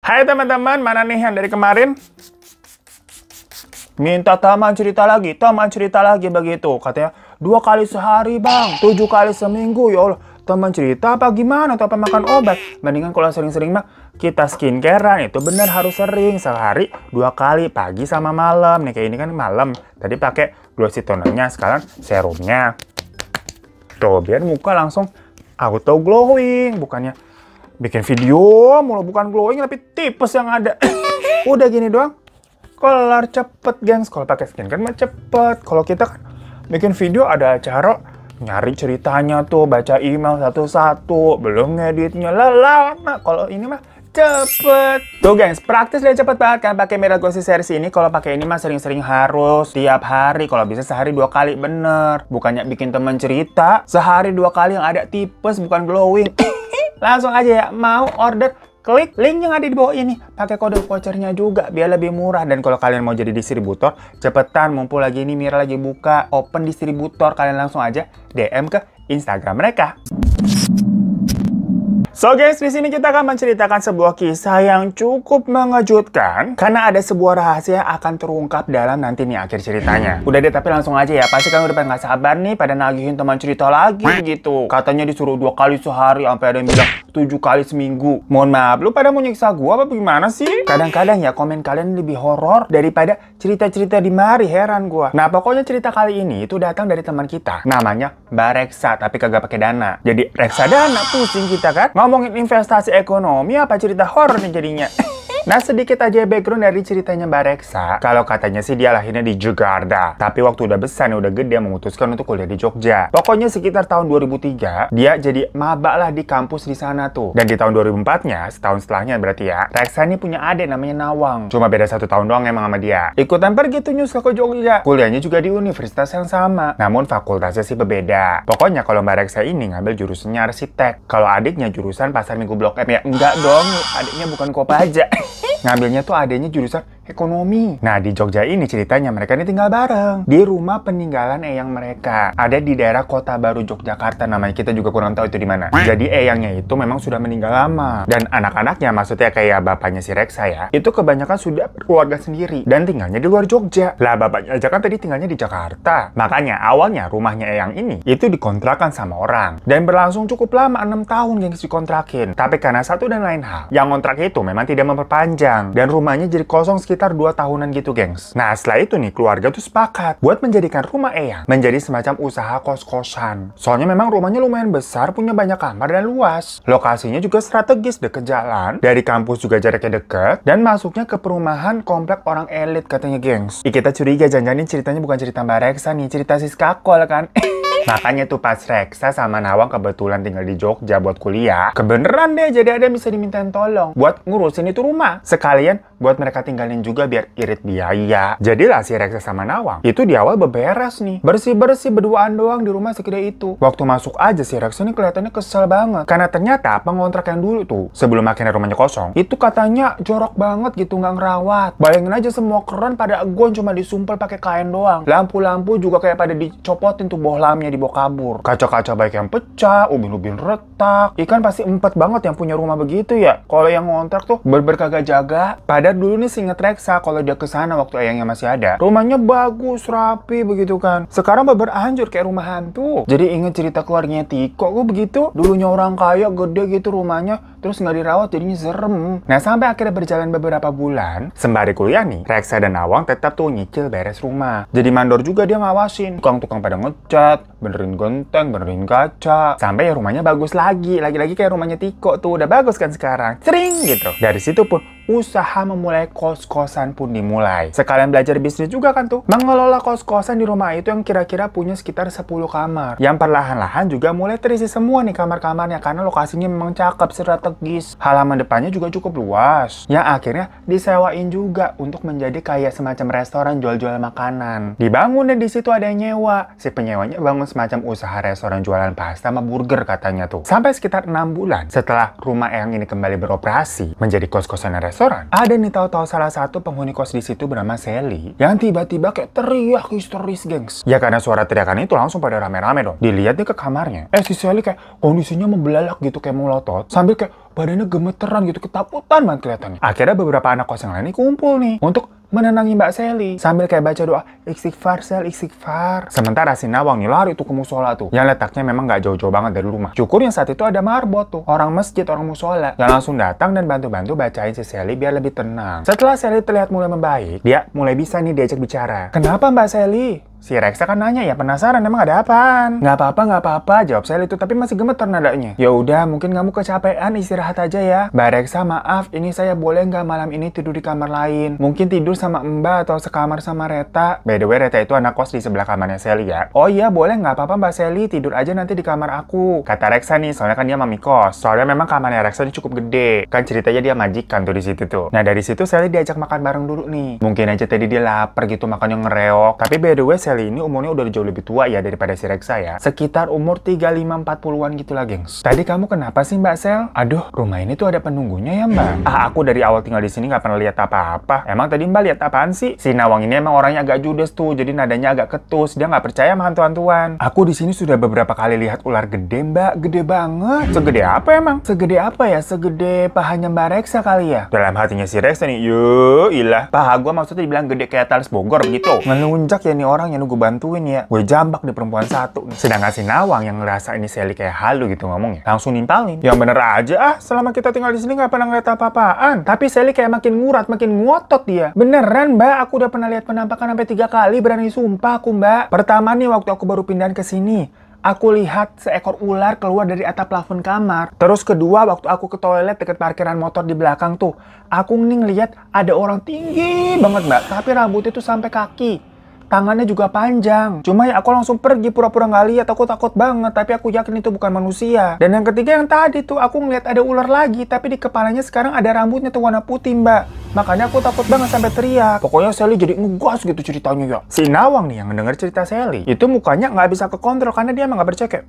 Hai teman-teman, mana nih yang dari kemarin? Minta teman cerita lagi begitu. Katanya 2 kali sehari bang, 7 kali seminggu. Ya Allah, teman cerita apa gimana? Atau apa makan obat? Mendingan kalau sering-sering mah kita skincarean itu bener harus sering. Sehari 2 kali, pagi sama malam. Nih kayak ini kan malam. Tadi pakai glossy tonernya, sekarang serumnya. Tuh, biar muka langsung auto glowing. Bukannya bikin video mulu, bukan glowing tapi tipes yang ada. Udah gini doang kelar cepet gengs. Kalau pakai skin kan mah cepet. Kalau kita kan bikin video ada acara nyari ceritanya tuh, baca email satu-satu, belum ngeditnya lama. Kalau ini mah cepet. Tuh gengs, praktis dan cepet banget kan pakai Miracle Glossy series ini. Kalau pakai ini mah sering-sering harus tiap hari. Kalau bisa sehari 2 kali bener. Bukannya bikin temen cerita sehari 2 kali yang ada tipes bukan glowing. Langsung aja ya, mau order klik link yang ada di bawah ini. Pakai kode vouchernya juga biar lebih murah. Dan kalau kalian mau jadi distributor, cepetan mumpul lagi ini Mira lagi buka open distributor. Kalian langsung aja DM ke Instagram mereka. So guys, di sini kita akan menceritakan sebuah kisah yang cukup mengejutkan karena ada sebuah rahasia yang akan terungkap dalam nanti nih akhir ceritanya. Udah deh, tapi langsung aja ya. Pasti kan udah pada nggak sabar nih pada nagihin teman cerita lagi gitu. Katanya disuruh 2 kali sehari, sampai ada yang bilang 7 kali seminggu. Mohon maaf, lu pada mau nyiksa gua apa gimana sih? Kadang-kadang ya komen kalian lebih horor daripada cerita-cerita di mari, heran gua. Nah, pokoknya cerita kali ini itu datang dari teman kita. Namanya Mbak Reksa, tapi kagak pakai dana. Jadi Reksa dana, pusing kita kan? Ngomongin investasi ekonomi apa cerita horor nih jadinya. Nah, sedikit aja background dari ceritanya Mbak Reksa. Kalau katanya sih dia lahirnya di Jakarta, tapi waktu udah besar nih, udah gede, memutuskan untuk kuliah di Jogja. Pokoknya sekitar tahun 2003 dia jadi maba lah di kampus di sana tuh. Dan di tahun 2004-nya, setahun setelahnya berarti ya, Reksa ini punya adik namanya Nawang. Cuma beda 1 tahun doang emang sama dia. Ikutan pergi tuh nyusul ke Jogja. Kuliahnya juga di universitas yang sama, namun fakultasnya sih berbeda. Pokoknya kalau Mbak Reksa ini ngambil jurusannya arsitek, kalau adiknya jurusan Pasar Minggu Blok M. Ya enggak dong, adiknya bukan Kopaja. Ngambilnya tuh adanya jurusan ekonomi. Nah, di Jogja ini ceritanya mereka ini tinggal bareng di rumah peninggalan eyang mereka. Ada di daerah Kota Baru Yogyakarta, namanya kita juga kurang tahu itu di mana. Jadi eyangnya itu memang sudah meninggal lama. Dan anak-anaknya, maksudnya kayak bapaknya si Reksa ya, itu kebanyakan sudah berkeluarga sendiri dan tinggalnya di luar Jogja. Lah, bapaknya aja kan tadi tinggalnya di Jakarta. Makanya awalnya rumahnya eyang ini itu dikontrakan sama orang. Dan berlangsung cukup lama, 6 tahun gengs dikontrakin. Tapi karena satu dan lain hal, yang kontrak itu memang tidak memperpanjang. Dan rumahnya jadi kosong sekitar 2 tahunan gitu gengs. Nah, setelah itu nih keluarga tuh sepakat buat menjadikan rumah eyang menjadi semacam usaha kos-kosan. Soalnya memang rumahnya lumayan besar, punya banyak kamar dan luas. Lokasinya juga strategis, deket jalan, dari kampus juga jaraknya deket, dan masuknya ke perumahan komplek orang elit katanya gengs. Kita curiga jangan-jangan ceritanya bukan cerita Mbak Reksa nih, cerita Siska Kol kan. Makanya tuh pas Reksa sama Nawang kebetulan tinggal di Jogja buat kuliah, kebeneran deh jadi ada yang bisa dimintain tolong buat ngurusin itu rumah. Sekalian buat mereka tinggalin juga biar irit biaya. Jadilah si Reksa sama Nawang itu di awal beberes nih, bersih-bersih berduaan doang di rumah segede itu. Waktu masuk aja si Reksa ini kelihatannya kesel banget karena ternyata pengontrak yang dulu tuh sebelum akhirnya rumahnya kosong itu katanya jorok banget gitu, nggak ngerawat. Bayangin aja semua keran pada agon cuma disumpel pakai kain doang. Lampu-lampu juga kayak pada dicopotin tuh bohlamnya, dibawa kabur. Kaca-kaca baik yang pecah, ubin-ubin retak. Ikan pasti empet banget yang punya rumah begitu ya. Kalau yang ngontrak tuh kagak jaga. Padahal dulu nih singet Reksa kalau dia kesana waktu eyangnya masih ada, rumahnya bagus, rapi begitu kan. Sekarang hancur kayak rumah hantu. Jadi inget cerita keluarganya Tiko kok begitu. Dulunya orang kaya gede gitu rumahnya, terus nggak dirawat jadinya serem. Nah, sampai akhirnya berjalan beberapa bulan, sembari kuliah nih, Reksa dan Nawang tetap tuh nyicil beres rumah. Jadi mandor juga dia ngawasin. Tukang-tukang pada ngecat, benerin genteng, benerin kaca, sampai ya rumahnya bagus lagi kayak rumahnya Tiko tuh, udah bagus kan sekarang, sering gitu. Dari situ pun usaha memulai kos-kosan pun dimulai. Sekalian belajar bisnis juga kan tuh, mengelola kos-kosan di rumah itu yang kira-kira punya sekitar 10 kamar, yang perlahan-lahan juga mulai terisi semua nih kamar-kamarnya karena lokasinya memang cakep, strategis. Halaman depannya juga cukup luas, yang akhirnya disewain juga untuk menjadi kayak semacam restoran jual-jual makanan. Dibangun dan di situ ada yang nyewa. Si penyewanya bangun semacam usaha restoran jualan pasta sama burger katanya tuh. Sampai sekitar 6 bulan setelah rumah eyang ini kembali beroperasi menjadi kos-kosan restoran, ada nih tahu-tahu salah satu penghuni kos di situ bernama Sally yang tiba-tiba kayak teriak histeris gengs. Ya karena suara teriakan itu langsung pada rame-rame dong. Dilihat nih ke kamarnya, si Sally kayak kondisinya membelalak gitu kayak melotot sambil kayak badannya gemeteran gitu, ketakutan banget kelihatannya. Akhirnya beberapa anak kos yang lain nih kumpul nih untuk menenangi Mbak Sally sambil kayak baca doa istighfar sel istighfar. Sementara si Nawang nih lari tuh ke musola tuh, yang letaknya memang nggak jauh-jauh banget dari rumah. Syukur yang saat itu ada marbot tuh, orang masjid, orang musola yang langsung datang dan bantu-bantu bacain si Sally biar lebih tenang. Setelah Sally terlihat mulai membaik, dia mulai bisa nih diajak bicara. Kenapa Mbak Sally? Si Reksa kan nanya, ya penasaran emang ada apaan? Nggak apa-apa, jawab Sally itu, tapi masih gemeter nadanya. Ya udah, mungkin kamu kecapean, istirahat aja ya. Mbak Reksa, maaf, ini saya boleh nggak malam ini tidur di kamar lain? Mungkin tidur sama Mbak atau sekamar sama Reta. By the way, Reta itu anak kos di sebelah kamarnya Sally ya. Oh iya, boleh, nggak apa-apa Mbak Sally, tidur aja nanti di kamar aku. Kata Reksa nih, soalnya kan dia mami kos. Soalnya memang kamarnya Reksa ini cukup gede. Kan ceritanya dia majikan tuh di situ tuh. Nah dari situ Sally diajak makan bareng dulu nih. Mungkin aja tadi dia lapar gitu makannya ngereok. Tapi by the way, Sally ini umurnya udah jauh lebih tua ya daripada si Reksa ya. Sekitar umur 35-40-an gitu lah, gengs. Tadi kamu kenapa sih Mbak Sel? Aduh, rumah ini tuh ada penunggunya ya Mbak. Aku dari awal tinggal di sini nggak pernah lihat apa-apa. Emang tadi Mbak lihat apaan sih? Si Nawang ini emang orangnya agak judes tuh, jadi nadanya agak ketus. Dia nggak percaya sama hantu-hantuan. Aku di sini sudah beberapa kali lihat ular gede Mbak, gede banget. Segede apa emang? Segede apa ya? Segede pahanya Mbak Reksa kali ya? Dalam hatinya si Reksa nih, yuh ilah. Paha gua maksudnya dibilang gede kayak Talas Bogor gitu. Ngelunjak ya nih orang yang nunggu bantuin ya. Gue jambak di perempuan satu nih. Sedangkan si Nawang yang ngerasa ini Sally kayak halu gitu ngomongnya, langsung nimpalin. Yang bener aja selama kita tinggal di sini nggak pernah ngeliat apa-apaan. Tapi Sally kayak makin ngurat, makin ngotot dia. Beneran Mbak, aku udah pernah lihat penampakan sampai 3 kali, berani sumpah aku Mbak. Pertama nih waktu aku baru pindahan ke sini, aku lihat seekor ular keluar dari atap plafon kamar. Terus kedua, waktu aku ke toilet dekat parkiran motor di belakang tuh, aku nih ngeliat ada orang tinggi banget Mbak, tapi rambutnya tuh sampai kaki. Tangannya juga panjang. Cuma ya aku langsung pergi pura-pura nggak lihat. Aku takut banget. Tapi aku yakin itu bukan manusia. Dan yang ketiga yang tadi tuh aku ngeliat ada ular lagi. Tapi di kepalanya sekarang ada rambutnya tuh warna putih Mbak. Makanya aku takut banget sampai teriak. Pokoknya Sally jadi ngegas gitu ceritanya ya. Si Nawang nih yang ngedenger cerita Sally, itu mukanya nggak bisa kekontrol karena dia emang nggak percaya kayak,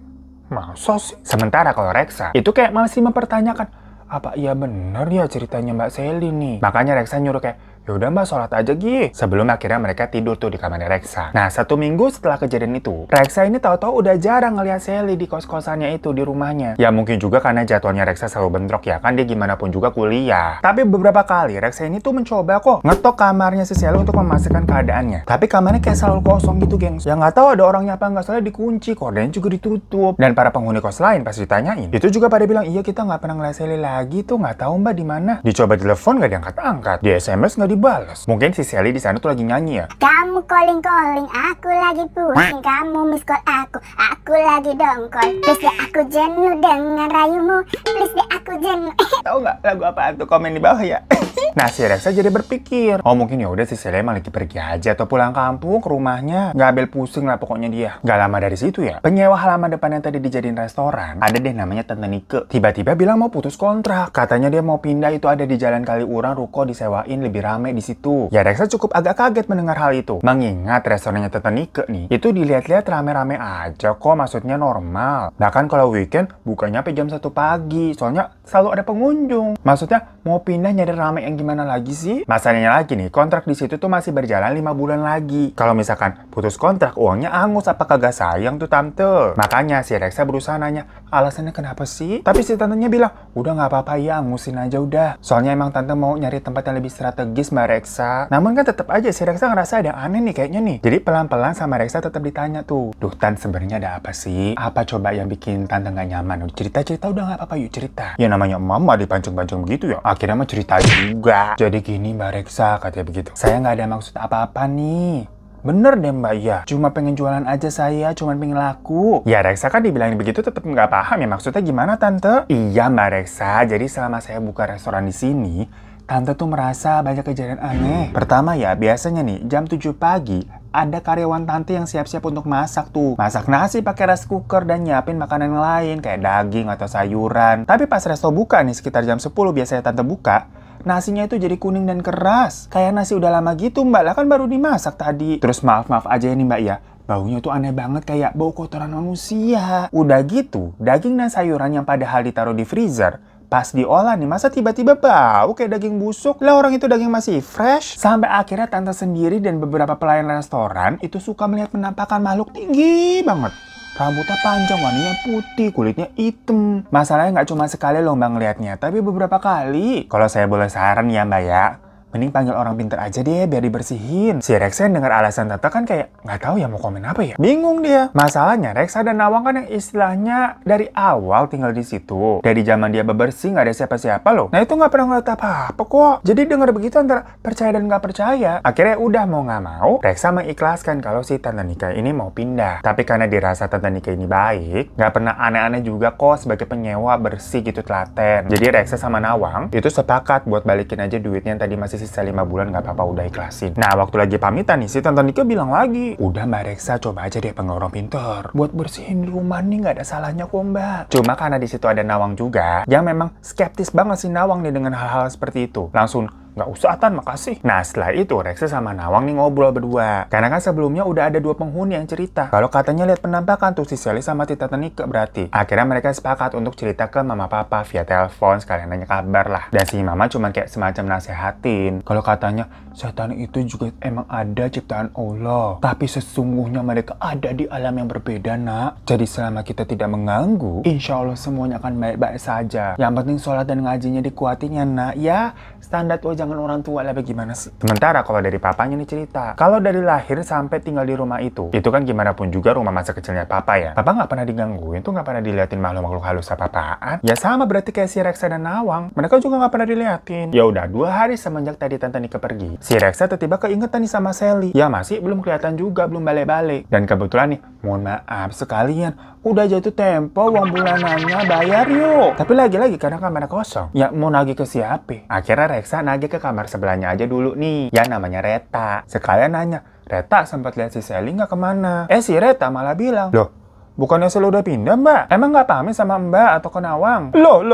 masa sih? Sementara kalau Reksa itu kayak masih mempertanyakan, apa iya bener ya ceritanya Mbak Sally nih? Makanya Reksa nyuruh kayak, yaudah Mbak sholat aja Gi. Sebelum akhirnya mereka tidur tuh di kamarnya Reksa. Nah 1 minggu setelah kejadian itu, Reksa ini tahu-tahu udah jarang ngeliat Sally di kos-kosannya itu di rumahnya. Ya mungkin juga karena jadwalnya Reksa selalu bentrok ya, kan dia gimana pun juga kuliah. Tapi beberapa kali Reksa ini tuh mencoba kok ngetok kamarnya si Sally untuk memastikan keadaannya. Tapi kamarnya kayak selalu kosong gitu gengs. Ya nggak tahu ada orangnya apa nggak, soalnya dikunci, kordennya juga ditutup. Dan para penghuni kos lain pas ditanyain, itu juga pada bilang, iya kita nggak pernah ngeliat Sally lagi tuh, nggak tahu Mbak di mana. Dicoba telepon nggak diangkat-angkat, di SMS nggak dibalas. Mungkin si Sally di sana tuh lagi nyanyi ya. Kamu calling, aku lagi pusing. Kamu miss call aku lagi dongkol. Please deh aku jenuh dengan rayumu. Please deh aku jenuh. Tahu nggak lagu apa tuh, komen di bawah ya. Nah si Reksa jadi berpikir, oh mungkin ya udah si Sally emang lagi pergi aja atau pulang kampung ke rumahnya. Nggak ambil pusing lah pokoknya dia. Nggak lama dari situ ya, penyewa halaman depan yang tadi dijadiin restoran, ada deh namanya Tante Nike. Tiba-tiba bilang mau putus kontrak. Katanya dia mau pindah, itu ada di Jalan Kaliurang, ruko disewain lebih rame di situ. Ya Reksa cukup agak kaget mendengar hal itu. Mengingat restorannya Tante Nike nih, itu dilihat-lihat rame-rame aja kok, maksudnya normal. Bahkan kalau weekend bukanya sampai jam 1 pagi, soalnya selalu ada pengunjung. Maksudnya mau pindah nyari rame yang gimana lagi sih? Masalahnya lagi nih, kontrak di situ tuh masih berjalan 5 bulan lagi. Kalau misalkan putus kontrak, uangnya angus, apa kagak sayang tuh tante? Makanya si Reksa berusaha nanya, alasannya kenapa sih? Tapi si tantenya bilang, udah nggak apa-apa ya, angusin aja udah. Soalnya emang tante mau nyari tempat yang lebih strategis Mbak Reksa. Namun kan tetap aja si Reksa ngerasa ada aneh nih kayaknya nih. Jadi pelan-pelan sama Reksa tetap ditanya tuh, duh Tan sebenarnya ada apa sih? Apa coba yang bikin tante nggak nyaman? Cerita-cerita udah nggak apa-apa yuk cerita. Ya namanya mama dipancung-pancung begitu ya. Akhirnya mah cerita juga. Jadi gini Mbak Reksa, katanya begitu. Saya nggak ada maksud apa-apa nih. Bener deh Mbak, ya. Cuma pengen jualan aja saya, cuma pengen laku. Ya Reksa kan dibilangin begitu tetap nggak paham ya, maksudnya gimana Tante? Iya Mbak Reksa, jadi selama saya buka restoran di sini, Tante tuh merasa banyak kejadian aneh. Pertama ya, biasanya nih jam 7 pagi, ada karyawan Tante yang siap-siap untuk masak tuh. Masak nasi pakai rice cooker dan nyiapin makanan lain kayak daging atau sayuran. Tapi pas resto buka nih sekitar jam 10 biasanya Tante buka, nasinya itu jadi kuning dan keras. Kayak nasi udah lama gitu Mbak, lah kan baru dimasak tadi. Terus maaf-maaf aja ini Mbak ya, baunya tuh aneh banget kayak bau kotoran manusia. Udah gitu, daging dan sayuran yang padahal ditaruh di freezer, pas diolah nih, masa tiba-tiba bau kayak daging busuk? Lah orang itu daging masih fresh. Sampai akhirnya Tante sendiri dan beberapa pelayan restoran itu suka melihat penampakan makhluk tinggi banget. Rambutnya panjang, warnanya putih, kulitnya hitam. Masalahnya nggak cuma sekali loh Mbak ngeliatnya, tapi beberapa kali. Kalau saya boleh saran ya Mbak ya, mending panggil orang pinter aja deh biar dibersihin. Si Reksa dengar alasan Tata kan kayak nggak tahu ya mau komen apa ya. Bingung dia. Masalahnya Reksa dan Nawang kan yang istilahnya dari awal tinggal di situ. Dari zaman dia bebersih nggak ada siapa-siapa loh. Nah itu nggak pernah ngeliat apa-apa kok. Jadi dengar begitu antara percaya dan nggak percaya. Akhirnya udah mau nggak mau, Reksa mengikhlaskan kalau si Tante Nika ini mau pindah. Tapi karena dirasa Tante Nika ini baik, nggak pernah aneh-aneh juga kok sebagai penyewa bersih gitu telaten. Jadi Reksa sama Nawang itu sepakat buat balikin aja duitnya yang tadi masih sisa 5 bulan, nggak apa-apa udah ikhlasin. Nah waktu lagi pamitan nih si Tante Nika bilang lagi, udah Mbak Reksa coba aja deh panggil orang pinter buat bersihin rumah nih, nggak ada salahnya kok Mbak. Cuma karena di situ ada Nawang juga yang memang skeptis banget si Nawang nih dengan hal-hal seperti itu. Langsung nggak usah Tan, makasih. Nah setelah itu Reksa sama Nawang nih ngobrol berdua. Karena kan sebelumnya udah ada 2 penghuni yang cerita kalau katanya lihat penampakan tuh si Sally sama Tita Nika berarti. Akhirnya mereka sepakat untuk cerita ke mama papa via telepon sekalian nanya kabar lah. Dan si mama cuma kayak semacam nasehatin kalau katanya setan itu juga emang ada ciptaan Allah. Tapi sesungguhnya mereka ada di alam yang berbeda nak. Jadi selama kita tidak mengganggu, insya Allah semuanya akan baik-baik saja. Yang penting sholat dan ngajinya dikuatin ya nak. Ya standar jangan orang tua lah bagaimana sih. Sementara kalau dari papanya nih cerita, kalau dari lahir sampai tinggal di rumah itu kan gimana pun juga rumah masa kecilnya papa ya. Papa nggak pernah digangguin tuh, nggak pernah diliatin makhluk-makhluk halus apa-apaan. Ya sama berarti kayak si Reksa dan Nawang, mereka juga nggak pernah diliatin. Ya udah 2 hari semenjak tadi Tante Nika pergi, si Reksa tiba-tiba keingetan nih sama Sally. Ya masih belum kelihatan juga, belum balik-balik. Dan kebetulan nih, mohon maaf sekalian, udah jatuh tempo uang bulanannya, bayar yuk. Tapi lagi-lagi karena kamar kosong, ya mau nagih ke siapa? Akhirnya Reksa nagih ke kamar sebelahnya aja dulu nih, yang namanya Reta. Sekalian nanya, Reta sempat lihat si Sally nggak kemana? Si Reta malah bilang, loh, bukannya Sally udah pindah Mbak? Emang nggak pamit sama Mbak atau ke Nawang? Loh,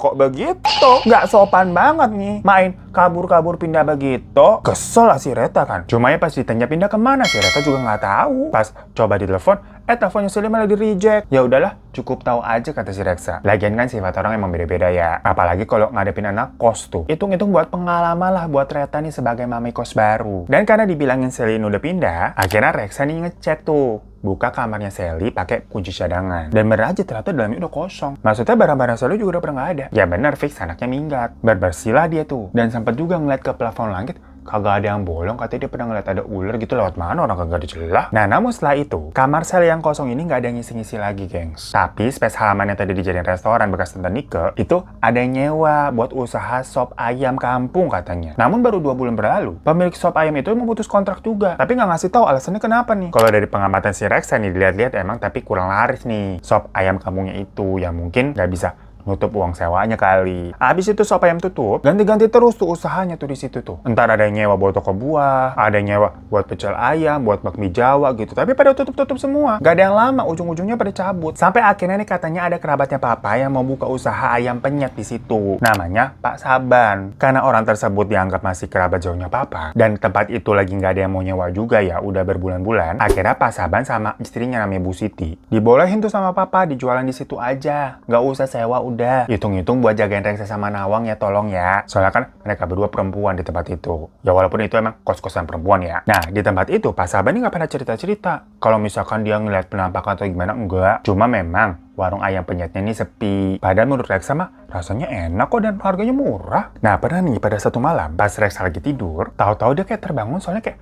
kok begitu? Nggak sopan banget nih, main kabur-kabur pindah begitu. Kesel lah si Reta kan. Cuma ya pas ditanya pindah kemana, si Reta juga nggak tahu. Pas coba ditelepon, teleponnya Sally malah di reject. Ya udahlah, cukup tahu aja kata si Reksa. Lagian kan sifat orang emang beda-beda ya. Apalagi kalau ngadepin anak kos tuh. Hitung-hitung buat pengalaman lah buat Reta nih sebagai mami kos baru. Dan karena dibilangin Sally udah pindah, akhirnya Reksa nih ngecek tuh. Buka kamarnya Sally pakai kunci cadangan. Dan bener aja ternyata dalamnya udah kosong. Maksudnya barang-barang Sally juga udah pernah nggak ada. Ya bener fix anaknya minggat. Berbersilah dia tuh. Dan sempat juga ngeliat ke plafon langit. Kagak ada yang bolong, katanya dia pernah ngeliat ada ular gitu lewat mana, orang kagak ada celah. Nah namun setelah itu, kamar Sally yang kosong ini nggak ada yang ngisi-ngisi lagi gengs. Tapi space halaman yang tadi dijadiin restoran bekas Tante Nika, itu ada yang nyewa buat usaha sop ayam kampung katanya. Namun baru 2 bulan berlalu, pemilik sop ayam itu memutus kontrak juga. Tapi nggak ngasih tahu alasannya kenapa nih. Kalau dari pengamatan si Reksa nih dilihat-lihat emang tapi kurang laris nih sop ayam kampungnya itu, yang mungkin nggak bisa nutup uang sewanya kali. Habis itu sop ayam tutup, ganti-ganti terus tuh usahanya tuh di situ tuh. Entar ada yang nyewa buat toko buah, ada yang nyewa buat pecel ayam, buat bakmi Jawa gitu. Tapi pada tutup-tutup semua. Gak ada yang lama, ujung-ujungnya pada cabut. Sampai akhirnya nih katanya ada kerabatnya papa yang mau buka usaha ayam penyet di situ. Namanya Pak Saban. Karena orang tersebut dianggap masih kerabat jauhnya papa, dan tempat itu lagi nggak ada yang mau nyewa juga ya, udah berbulan-bulan. Akhirnya Pak Saban sama istrinya namanya Bu Siti dibolehin tuh sama papa dijualan di situ aja. Nggak usah sewa. Udah, hitung-hitung buat jagain Reksa sama Nawang ya tolong ya. Soalnya kan mereka berdua perempuan di tempat itu. Ya walaupun itu emang kos-kosan perempuan ya. Nah, di tempat itu Pak Saban ini nggak pernah cerita-cerita kalau misalkan dia ngeliat penampakan atau gimana, enggak. Cuma memang warung ayam penyetnya ini sepi. Padahal menurut Reksa mah rasanya enak kok dan harganya murah. Nah, pernah nih pada satu malam pas Reksa lagi tidur, tahu-tahu dia kayak terbangun soalnya kayak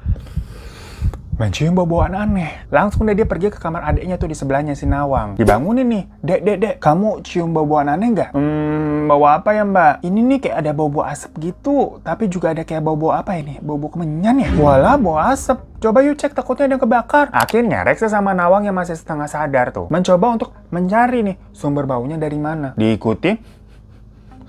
mencium bau-bauan aneh. Langsung deh dia pergi ke kamar adiknya tuh di sebelahnya si Nawang. Dibangunin nih, dek, kamu cium bau-bauan aneh nggak? Bau apa ya mbak? Ini nih kayak ada bau-bau asap gitu. Tapi juga ada kayak bau-bau apa ini? Bau-bau kemenyan ya? Walah, bau asap. Coba yuk cek, takutnya ada yang kebakar. Akhirnya Reksa sama Nawang yang masih setengah sadar tuh mencoba untuk mencari nih sumber baunya dari mana. Diikuti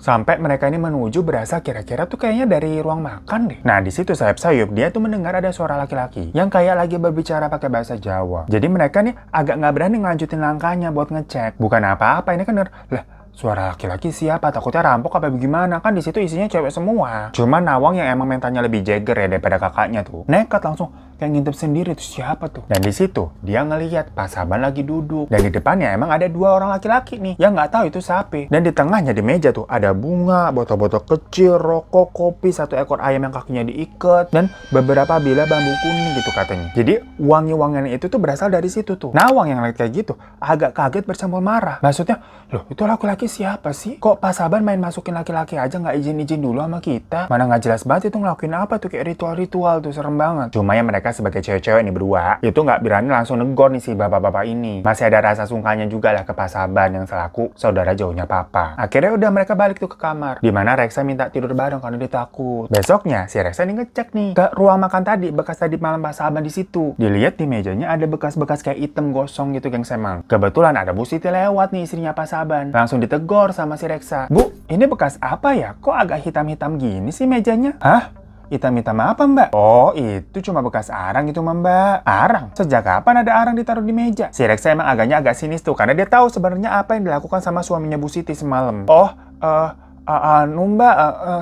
sampai mereka ini menuju berasa kira-kira tuh kayaknya dari ruang makan deh. Nah, di situ sayup-sayup dia tuh mendengar ada suara laki-laki yang kayak lagi berbicara pakai bahasa Jawa. Jadi mereka nih agak nggak berani ngelanjutin langkahnya buat ngecek. Bukan apa-apa, ini kan lah suara laki-laki siapa? Takutnya rampok apa bagaimana? Kan di situ isinya cewek semua. Cuma Nawang yang emang mentalnya lebih jeger ya daripada kakaknya tuh. Nekat langsung kayak ngintip sendiri tuh siapa tuh. Dan di situ dia ngelihat Pak Saban lagi duduk. Dan di depannya emang ada 2 orang laki-laki nih yang nggak tahu itu siapa. Dan di tengahnya di meja tuh ada bunga, botol-botol kecil, rokok, kopi, 1 ekor ayam yang kakinya diikat, dan beberapa bilah bambu kuning gitu katanya. Jadi wangi-wangian itu tuh berasal dari situ tuh. Nawang yang lihat kayak gitu agak kaget bercampur marah. Maksudnya, loh itu laki-laki siapa sih? Kok Pak Saban main masukin laki-laki aja nggak izin-izin dulu sama kita? Mana nggak jelas banget itu ngelakuin apa tuh, kayak ritual-ritual tuh, serem banget. Cuma ya mereka sebagai cewek-cewek nih berdua, itu nggak berani langsung negor nih si bapak-bapak ini. Masih ada rasa sungkanya juga lah ke Pak Saban yang selaku saudara jauhnya papa. Akhirnya udah mereka balik tuh ke kamar, dimana Reksa minta tidur bareng karena dia takut. Besoknya si Reksa nih ngecek nih ke ruang makan tadi, bekas tadi malam Pak Saban di situ. Dilihat di mejanya ada bekas-bekas kayak hitam gosong gitu geng semang. Kebetulan ada Bu Siti lewat nih, istrinya Pak Saban. Langsung ditegor sama si Reksa. Bu, ini bekas apa ya? Kok agak hitam-hitam gini sih mejanya? Hah? Hitam-hitam apa mbak? Oh itu cuma bekas arang gitu mbak. Arang? Sejak kapan ada arang ditaruh di meja? Si Reksa emang agak sinis tuh karena dia tahu sebenarnya apa yang dilakukan sama suaminya Bu Siti semalam. Oh, mbak,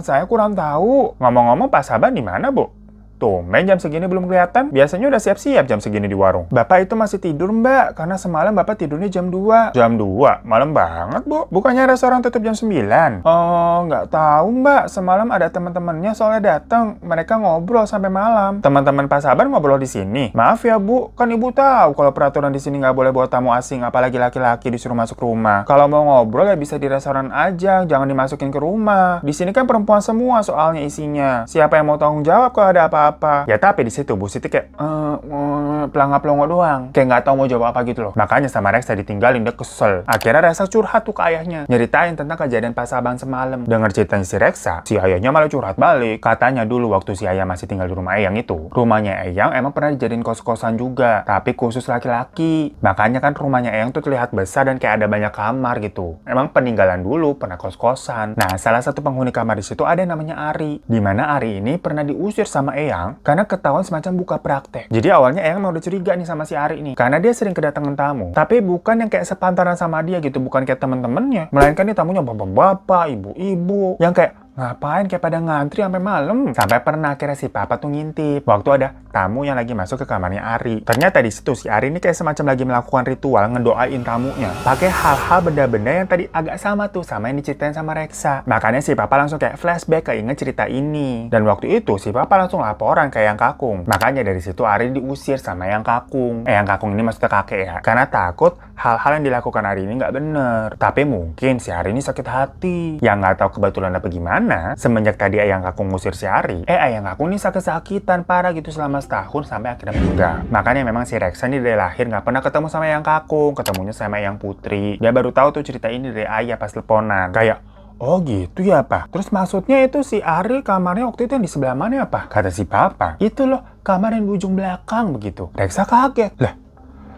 saya kurang tahu. Ngomong-ngomong Pak Saban di mana bu? Tumben jam segini belum kelihatan. Biasanya udah siap-siap jam segini di warung. Bapak itu masih tidur mbak, karena semalam bapak tidurnya jam 2. Jam 2? Malam banget bu. Bukannya restoran tutup jam 9? Oh nggak tahu mbak, semalam ada teman-temannya soalnya datang. Mereka ngobrol sampai malam. Teman-teman Pak Saban ngobrol di sini. Maaf ya bu, kan ibu tahu kalau peraturan di sini nggak boleh bawa tamu asing, apalagi laki-laki disuruh masuk rumah. Kalau mau ngobrol ya bisa di restoran aja, jangan dimasukin ke rumah. Di sini kan perempuan semua soalnya isinya. Siapa yang mau tanggung jawab kalau ada apa-apa? Ya tapi di situ Bu Siti kayak pelangap-pelongo doang, kayak nggak tahu mau jawab apa gitu loh. Makanya sama Reksa ditinggalin, dia kesel. Akhirnya Reksa curhat tuh ke ayahnya, nyeritain tentang kejadian Pak Saban semalam. Dengar ceritanya si Reksa, si ayahnya malah curhat balik. Katanya dulu waktu si ayah masih tinggal di rumah Eyang itu, rumahnya Eyang emang pernah dijadiin kos-kosan juga, tapi khusus laki-laki. Makanya kan rumahnya Eyang tuh terlihat besar dan kayak ada banyak kamar gitu. Emang peninggalan dulu pernah kos-kosan. Nah salah satu penghuni kamar di situ ada yang namanya Ari, dimana Ari ini pernah diusir sama Eyang karena ketahuan semacam buka praktek. Jadi awalnya Eyang udah curiga nih sama si Ari nih, karena dia sering kedatangan tamu, tapi bukan yang kayak sepantaran sama dia gitu, bukan kayak temen-temennya, melainkan nih tamunya bapak-bapak, ibu-ibu, yang kayak ngapain kayak pada ngantri sampai malam. Sampai pernah akhirnya si papa tuh ngintip waktu ada tamu yang lagi masuk ke kamarnya Ari. Ternyata di situ si Ari ini kayak semacam lagi melakukan ritual ngedoain tamunya pakai hal-hal benda-benda yang tadi agak sama tuh sama yang diceritain sama Reksa. Makanya si papa langsung kayak flashback keinget cerita ini. Dan waktu itu si papa langsung laporan ke Eyang Kakung. Makanya dari situ Ari diusir sama Eyang Kakung. Eyang Kakung ini maksudnya kakek ya, karena takut hal-hal yang dilakukan Ari ini nggak bener. Tapi mungkin si Ari ini sakit hati. Yang nggak tahu kebetulan apa gimana, semenjak tadi Eyang Kakung ngusir si Ari, Eyang Kakung ini sakit-sakitan parah gitu selama setahun sampai akhirnya meninggal. Makanya memang si Reksa ini dari lahir nggak pernah ketemu sama Eyang Kakung, ketemunya sama Eyang Putri. Dia baru tahu tuh cerita ini dari ayah pas teleponan. Kayak, oh gitu ya Pak. Terus maksudnya itu si Ari kamarnya waktu itu yang di sebelah mana ya Pak? Kata si Papa, itu loh kamar yang di ujung belakang begitu. Reksa kaget. Lah,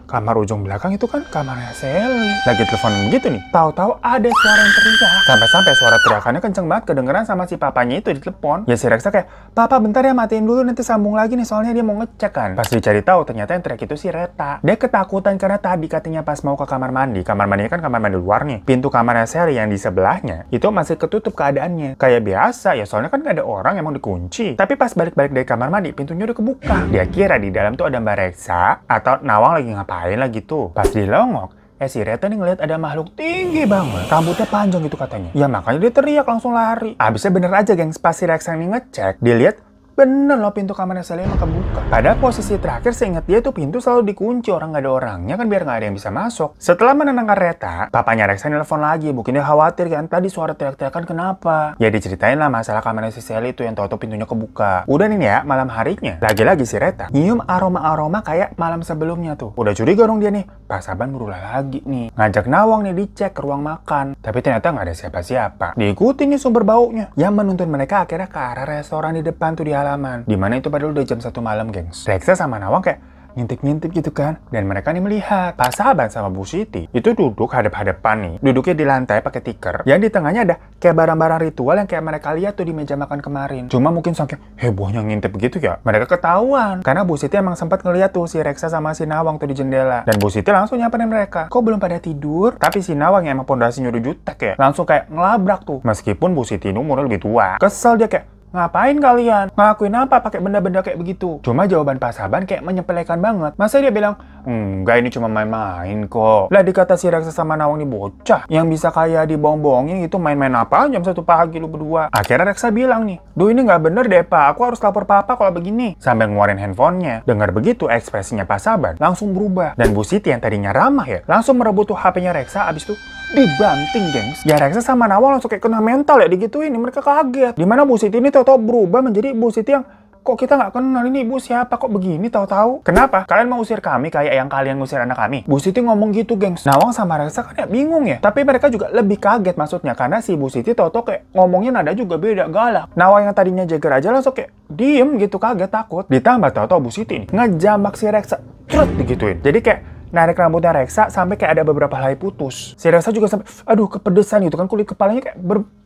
kamar ujung belakang itu kan kamarnya Sally. Lagi telepon begitu nih, tahu-tahu ada suara yang teriak. Sampai-sampai suara teriakannya kenceng banget kedengeran sama si papanya itu di telepon. Ya si Reksa kayak, Papa bentar ya matiin dulu nanti sambung lagi nih soalnya dia mau ngecek kan. Pas dicari tahu ternyata yang teriak itu si Reta. Dia ketakutan karena tadi katanya pas mau ke kamar mandinya kan kamar mandi luar nih. Pintu kamarnya Sally yang di sebelahnya itu masih ketutup keadaannya. Kayak biasa ya soalnya kan gak ada orang emang dikunci. Tapi pas balik-balik dari kamar mandi pintunya udah kebuka. Dia kira di dalam tuh ada Mbak Reksa atau Nawang lagi ngapain lagi tuh. Pas dilongok, si Reta nih ngeliat ada makhluk tinggi banget, rambutnya panjang gitu katanya. Ya makanya dia teriak langsung lari. Abisnya bener aja gengs, pas si Reksa nih ngecek, dilihat bener loh pintu kamarnya Sally emang kebuka. Pada posisi terakhir seingat dia tuh pintu selalu dikunci, orang nggak ada orangnya kan biar nggak ada yang bisa masuk. Setelah menenangkan Reta, papanya Reksa nelfon lagi, bukannya dia khawatir kan tadi suara teriak-teriakan kenapa. Ya diceritain lah masalah kamarnya si Sally itu yang tau-tau pintunya kebuka. Udah nih ya, malam harinya lagi-lagi si Reta nyium aroma-aroma kayak malam sebelumnya tuh. Udah curiga dong dia nih, Pak Saban berulah lagi nih. Ngajak Nawang nih dicek ke ruang makan, tapi ternyata nggak ada siapa-siapa. Diikuti nih sumber baunya yang menuntun mereka akhirnya ke arah restoran di depan tuh di halaman. Dimana itu padahal udah jam 1 malam, gengs. Reksa sama Nawang kayak, ngintip-ngintip gitu kan. Dan mereka nih melihat Pak Saban sama Bu Siti itu duduk hadap-hadapan nih. Duduknya di lantai pakai tikar. Yang di tengahnya ada kayak barang-barang ritual yang kayak mereka lihat tuh di meja makan kemarin. Cuma mungkin saking hebohnya ngintip gitu ya, mereka ketahuan. Karena Bu Siti emang sempat ngeliat tuh si Reksa sama si Nawang tuh di jendela. Dan Bu Siti langsung nyamperin mereka. Kok belum pada tidur? Tapi si Nawang yang emang pondasinya udah jutek ya, langsung kayak ngelabrak tuh. Meskipun Bu Siti ini umurnya lebih tua. Kesel dia kayak, ngapain kalian? Ngelakuin apa pakai benda-benda kayak begitu? Cuma jawaban Pak Saban kayak menyepelekan banget. Masa dia bilang, enggak, ini cuma main-main kok. Lah dikata si Reksa sama Nawang nih bocah yang bisa kayak dibohong-bohongin itu, main-main apa jam 1 pagi lu berdua. Akhirnya Reksa bilang nih, duh ini nggak bener deh Pak, aku harus lapor Papa kalau begini. Sambil ngeluarin handphonenya. Dengar begitu ekspresinya Pak Saban langsung berubah. Dan Bu Siti yang tadinya ramah ya, langsung merebut tuh HP-nya Reksa, abis itu dibanting, gengs. Ya Reksa sama Nawang langsung kayak kena mental ya digituin. Mereka kaget. Dimana Bu Siti ini tahu-tahu berubah menjadi Bu Siti yang, kok kita nggak kenal ini ibu siapa, kok begini tahu-tahu? Kenapa? Kalian mau usir kami kayak yang kalian ngusir anak kami? Bu Siti ngomong gitu, gengs. Nawang sama Reksa kan ya bingung ya. Tapi mereka juga lebih kaget maksudnya. Karena si Bu Siti tahu-tahu kayak ngomongnya nada juga beda, galak. Nawang yang tadinya jager aja langsung kayak diem gitu, kaget, takut. Ditambah tahu-tahu Bu Siti nih ngejambak si Reksa. Trut digituin. Jadi kayak narik rambutnya Reksa sampai kayak ada beberapa helai putus. Si Reksa juga sampai, aduh kepedesan gitu kan, kulit kepalanya kayak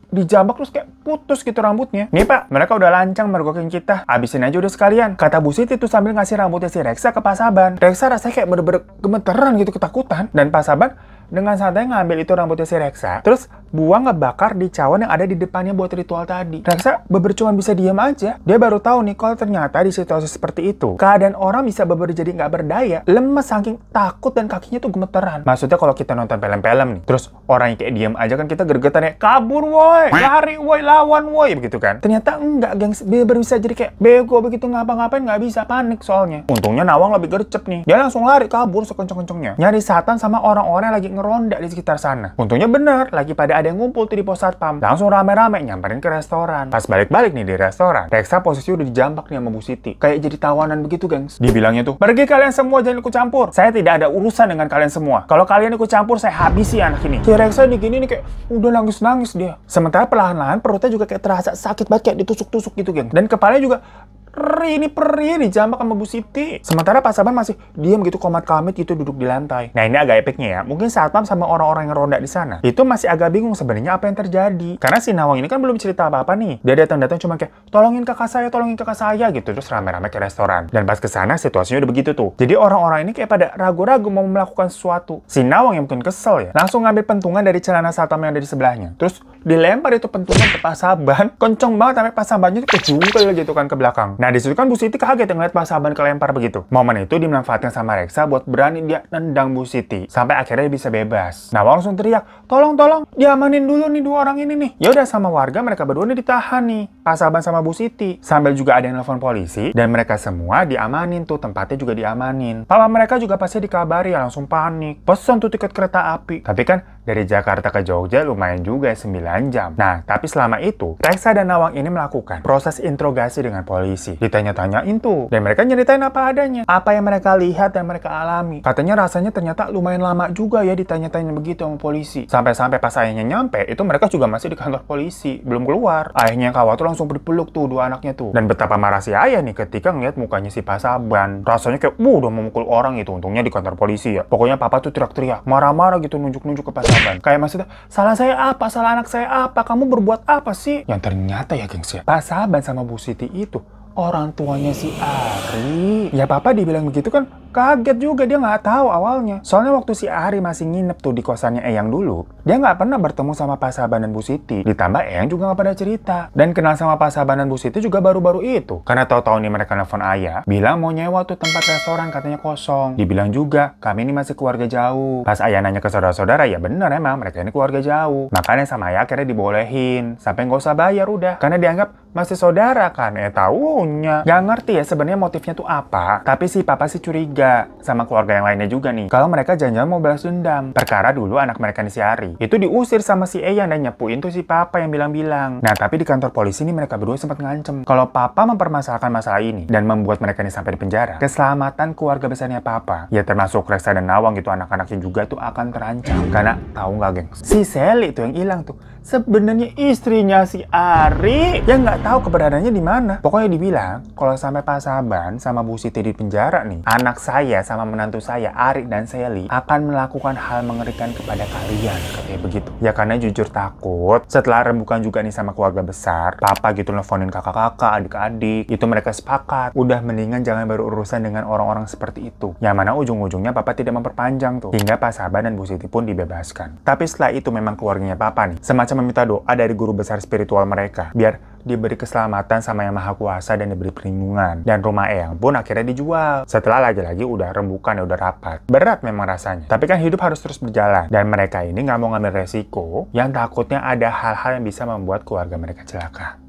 dijambak terus kayak putus gitu rambutnya. Nih Pak, mereka udah lancang mergokin kita. Habisin aja udah sekalian. Kata Bu Siti tuh sambil ngasih rambutnya si Reksa ke Pak Saban. Reksa rasanya kayak bener-bener gemeteran gitu, ketakutan. Dan Pak Saban dengan santai ngambil itu rambutnya si Reksa, terus buang ngebakar di cawan yang ada di depannya buat ritual tadi. Reksa beber cuma bisa diam aja. Dia baru tahu nih kalau ternyata di situasi seperti itu, keadaan orang bisa beber jadi nggak berdaya, lemes saking takut dan kakinya tuh gemeteran. Maksudnya kalau kita nonton film-film nih, terus orangnya kayak diam aja kan kita gergetan ya, kabur woi, lari woi, lawan woi, begitu kan. Ternyata enggak, gengs. Beber bisa jadi kayak bego begitu, ngapa-ngapain nggak bisa, panik soalnya. Untungnya Nawang lebih gercep nih. Dia langsung lari kabur sekenceng-kencengnya. Nyari Satan sama orang-orang yang lagi ngeronda di sekitar sana. Untungnya bener, lagi pada ada yang ngumpul tuh di pos satpam. Langsung rame-rame nyamperin ke restoran. Pas balik-balik nih di restoran, Reksa posisi udah dijambak nih sama Bu Siti. Kayak jadi tawanan begitu, gengs. Dibilangnya tuh, pergi kalian semua, jangan ikut campur. Saya tidak ada urusan dengan kalian semua. Kalau kalian ikut campur, saya habisi anak ini. Si Reksa digini nih kayak udah nangis-nangis dia. Sementara perlahan-lahan perutnya juga kayak terasa sakit banget, kayak ditusuk-tusuk gitu, geng. Dan kepalanya juga perih dijambak sama Bu Siti. Sementara Pak Saban masih diam gitu, komat kamit gitu duduk di lantai. Nah ini agak epicnya ya. Mungkin satpam sama orang-orang yang ronda di sana itu masih agak bingung sebenarnya apa yang terjadi. Karena si Nawang ini kan belum cerita apa-apa nih. Dia datang-datang cuma kayak tolongin kakak saya gitu. Terus rame-rame ke restoran. Dan pas ke sana situasinya udah begitu tuh. Jadi orang-orang ini kayak pada ragu-ragu mau melakukan sesuatu. Si Nawang yang mungkin kesel ya, langsung ngambil pentungan dari celana satpam yang ada di sebelahnya. Terus dilempar itu pentungan ke Pak Saban. Kenceng banget sampai Pak Sabannya itu kejungkel gitu kan ke belakang. Nah di situ kan Bu Siti kaget ngeliat Pak Saban kelempar begitu. Momen itu dimanfaatkan sama Reksa buat berani dia nendang Bu Siti sampai akhirnya dia bisa bebas. Nawang langsung teriak, tolong diamanin dulu nih dua orang ini nih. Ya udah sama warga mereka berdua nih ditahan nih, Pak Saban sama Bu Siti. Sambil juga ada yang nelfon polisi dan mereka semua diamanin tuh, tempatnya juga diamanin. Papa mereka juga pasti dikabari ya, langsung panik. Pesan tuh tiket kereta api. Tapi kan dari Jakarta ke Jogja lumayan juga 9 jam. Nah, tapi selama itu Reksa dan Nawang ini melakukan proses interogasi dengan polisi. Ditanya-tanyain tuh. Dan mereka nyeritain apa adanya. Apa yang mereka lihat dan mereka alami. Katanya rasanya ternyata lumayan lama juga ya ditanya-tanya begitu sama polisi. Sampai-sampai pas ayahnya nyampe, itu mereka juga masih di kantor polisi. Belum keluar. Ayahnya yang khawatir langsung berpeluk tuh dua anaknya tuh. Dan betapa marah si ayah nih ketika ngeliat mukanya si Pak Saban. Rasanya kayak, udah memukul orang itu. Untungnya di kantor polisi ya. Pokoknya papa tuh teriak-teriak. Marah-marah gitu nunjuk-nunjuk ke Pak Saban. Kayak maksudnya, salah saya apa? Salah anak saya apa? Kamu berbuat apa sih? Yang ternyata ya gengs ya, Pak Saban sama Bu Siti itu orang tuanya si Ari. Ya papa dibilang begitu kan kaget juga, dia nggak tahu awalnya. Soalnya waktu si Ari masih nginep tuh di kosannya Eyang dulu, dia nggak pernah bertemu sama Pak Saban dan Bu Siti. Ditambah Eyang juga nggak pada cerita. Dan kenal sama Pak Saban dan Bu Siti juga baru-baru itu. Karena tahu-tahu nih mereka nelfon ayah, bilang mau nyewa tuh tempat restoran katanya kosong. Dibilang juga, kami ini masih keluarga jauh. Pas ayah nanya ke saudara-saudara, ya bener emang mereka ini keluarga jauh. Makanya sama ayah akhirnya dibolehin. Sampai nggak usah bayar udah. Karena dianggap masih saudara kan. Taunya. Nggak ngerti ya sebenarnya motifnya tuh apa. Tapi si papa sih curiga sama keluarga yang lainnya juga nih. Kalau mereka jangan-jangan mau balas dendam. Perkara dulu anak mereka nih si Ari itu diusir sama si Eyang dan nyepuin tuh si papa yang bilang-bilang. Nah tapi di kantor polisi nih mereka berdua sempat ngancem. Kalau papa mempermasalahkan masalah ini dan membuat mereka nih sampai di penjara, keselamatan keluarga besarnya papa, ya termasuk Reksa dan Nawang gitu anak-anaknya juga tuh akan terancam. Karena tahu nggak gengs? Si Sally tuh yang hilang tuh. sebenarnya istrinya si Ari yang nggak tahu keberadaannya di mana. Pokoknya dibilang kalau sampai Pak Saban sama Bu Siti di penjara nih, anak saya sama menantu saya Ari dan Sally akan melakukan hal mengerikan kepada kalian, katanya begitu. Ya karena jujur takut setelah rembukan juga nih sama keluarga besar, papa gitu nelfonin kakak-kakak, adik-adik, itu mereka sepakat udah mendingan jangan baru urusan dengan orang-orang seperti itu. Yang mana ujung-ujungnya papa tidak memperpanjang tuh, hingga Pak Saban dan Bu Siti pun dibebaskan. Tapi setelah itu memang keluarganya papa nih semacam meminta doa dari guru besar spiritual mereka biar diberi keselamatan sama Yang Maha Kuasa dan diberi perlindungan. Dan rumah Eyang pun akhirnya dijual setelah lagi-lagi udah rembukan ya udah rapat. Berat memang rasanya, tapi kan hidup harus terus berjalan, dan mereka ini nggak mau ngambil resiko yang takutnya ada hal-hal yang bisa membuat keluarga mereka celaka.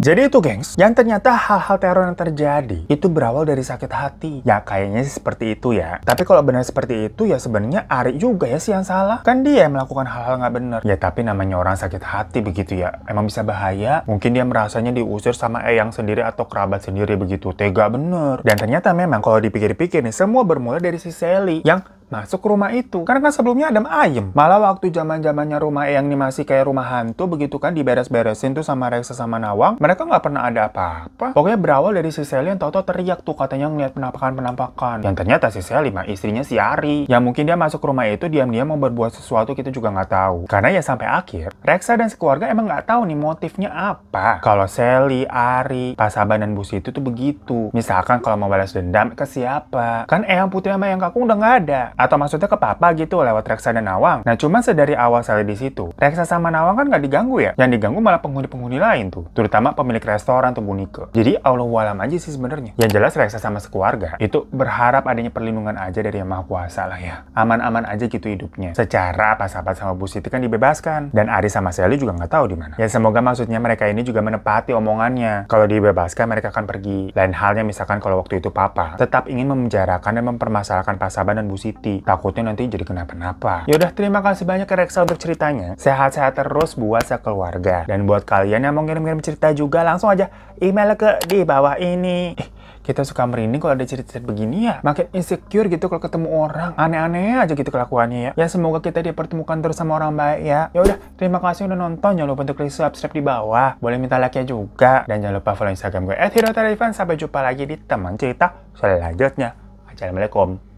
Jadi itu gengs, yang ternyata hal-hal teror yang terjadi itu berawal dari sakit hati. Ya kayaknya sih seperti itu ya. Tapi kalau benar seperti itu ya sebenarnya Ari juga ya sih yang salah. Kan dia yang melakukan hal-hal nggak benar. Ya tapi namanya orang sakit hati begitu ya. Emang bisa bahaya. Mungkin dia merasanya diusir sama Eyang sendiri atau kerabat sendiri begitu. Tega bener. Dan ternyata memang kalau dipikir-pikir nih semua bermula dari si Sally yang masuk ke rumah itu. Karena kan sebelumnya Adam ayem. Malah waktu zaman-zamannya rumah Eyang ini masih kayak rumah hantu begitu kan, diberes-beresin tuh sama Reksa sama Nawang, mereka nggak pernah ada apa-apa. Pokoknya berawal dari si Sally yang tau-tau teriak tuh katanya ngeliat penampakan-penampakan. Yang ternyata si Sally mah istrinya si Ari. Ya mungkin dia masuk ke rumah itu diam-diam mau berbuat sesuatu, kita juga nggak tahu. Karena ya sampai akhir Reksa dan sekeluarga emang nggak tahu nih motifnya apa. Kalau Sally, Ari, Pak Saban dan Bu Siti tuh begitu. Misalkan kalau mau balas dendam ke siapa? Kan Eyang Putri sama Eyang Kakung udah nggak ada. Atau maksudnya ke papa gitu lewat Reksa dan Nawang. Nah cuman sedari awal Sally di situ, Reksa sama Nawang kan nggak diganggu ya. Yang diganggu malah penghuni-penghuni lain tuh, terutama pemilik restoran tuh Bu Nike. Jadi Allahualam aja sih sebenarnya. Yang jelas Reksa sama sekeluarga itu berharap adanya perlindungan aja dari Yang Maha Kuasa lah ya. Aman-aman aja gitu hidupnya. Secara Pak Saban sama Bu Siti kan dibebaskan, dan Ari sama Sally juga nggak tahu di mana. Ya semoga maksudnya mereka ini juga menepati omongannya. Kalau dibebaskan mereka akan pergi. Lain halnya misalkan kalau waktu itu papa tetap ingin memenjarakan dan mempermasalahkan Pak Saban dan Bu Siti. Takutnya nanti jadi kenapa-napa. Yaudah, terima kasih banyak ke Reksa untuk ceritanya. Sehat-sehat terus buat sekeluarga. Dan buat kalian yang mau ngirim-ngirim cerita juga, langsung aja email ke di bawah ini. Kita suka merinding kalau ada cerita-cerita begini ya. Makin insecure gitu kalau ketemu orang. Aneh-aneh aja gitu kelakuannya ya. Ya semoga kita dipertemukan terus sama orang baik ya. Yaudah, terima kasih udah nonton. Jangan lupa untuk klik subscribe di bawah. Boleh minta like-nya juga. Dan jangan lupa follow Instagram gue @hirotarifan. Sampai jumpa lagi di teman cerita selanjutnya. Assalamualaikum.